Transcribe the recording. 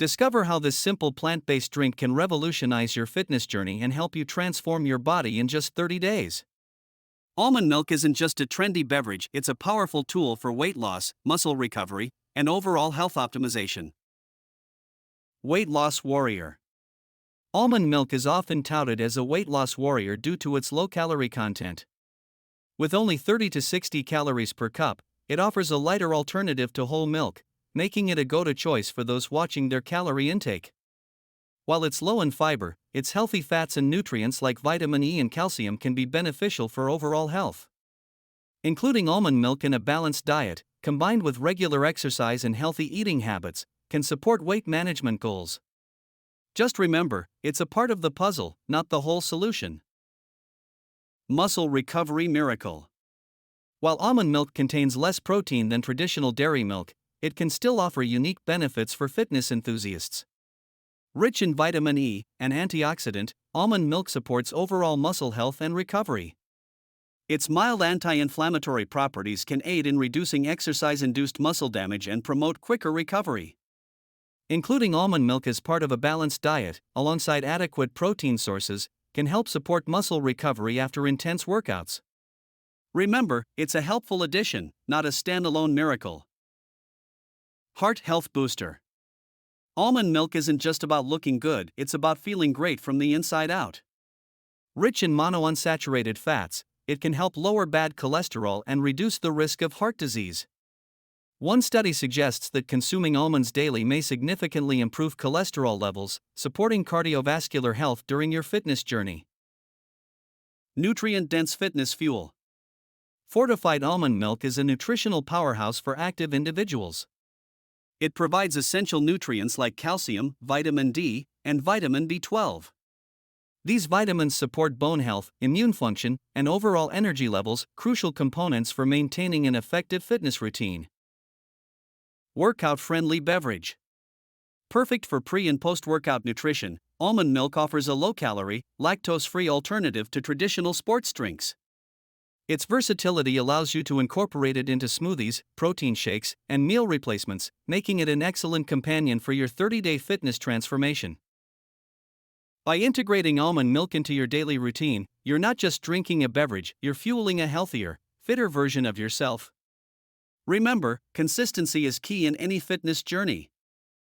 Discover how this simple plant-based drink can revolutionize your fitness journey and help you transform your body in just 30 days. Almond milk isn't just a trendy beverage, it's a powerful tool for weight loss, muscle recovery, and overall health optimization. Weight loss warrior. Almond milk is often touted as a weight loss warrior due to its low calorie content. With only 30 to 60 calories per cup, it offers a lighter alternative to whole milk, making it a go-to choice for those watching their calorie intake. While it's low in fiber, its healthy fats and nutrients like vitamin E and calcium can be beneficial for overall health. Including almond milk in a balanced diet, combined with regular exercise and healthy eating habits, can support weight management goals. Just remember, it's a part of the puzzle, not the whole solution. Muscle recovery miracle. While almond milk contains less protein than traditional dairy milk, it can still offer unique benefits for fitness enthusiasts. Rich in vitamin E, an antioxidant, almond milk supports overall muscle health and recovery. Its mild anti-inflammatory properties can aid in reducing exercise-induced muscle damage and promote quicker recovery. Including almond milk as part of a balanced diet, alongside adequate protein sources, can help support muscle recovery after intense workouts. Remember, it's a helpful addition, not a standalone miracle. Heart health booster. Almond milk isn't just about looking good, it's about feeling great from the inside out. Rich in monounsaturated fats, it can help lower bad cholesterol and reduce the risk of heart disease. One study suggests that consuming almonds daily may significantly improve cholesterol levels, supporting cardiovascular health during your fitness journey. Nutrient-dense fitness fuel. Fortified almond milk is a nutritional powerhouse for active individuals. It provides essential nutrients like calcium, vitamin D, and vitamin B12. These vitamins support bone health, immune function, and overall energy levels, crucial components for maintaining an effective fitness routine. Workout-friendly beverage. Perfect for pre- and post-workout nutrition, almond milk offers a low-calorie, lactose-free alternative to traditional sports drinks. Its versatility allows you to incorporate it into smoothies, protein shakes, and meal replacements, making it an excellent companion for your 30-day fitness transformation. By integrating almond milk into your daily routine, you're not just drinking a beverage, you're fueling a healthier, fitter version of yourself. Remember, consistency is key in any fitness journey.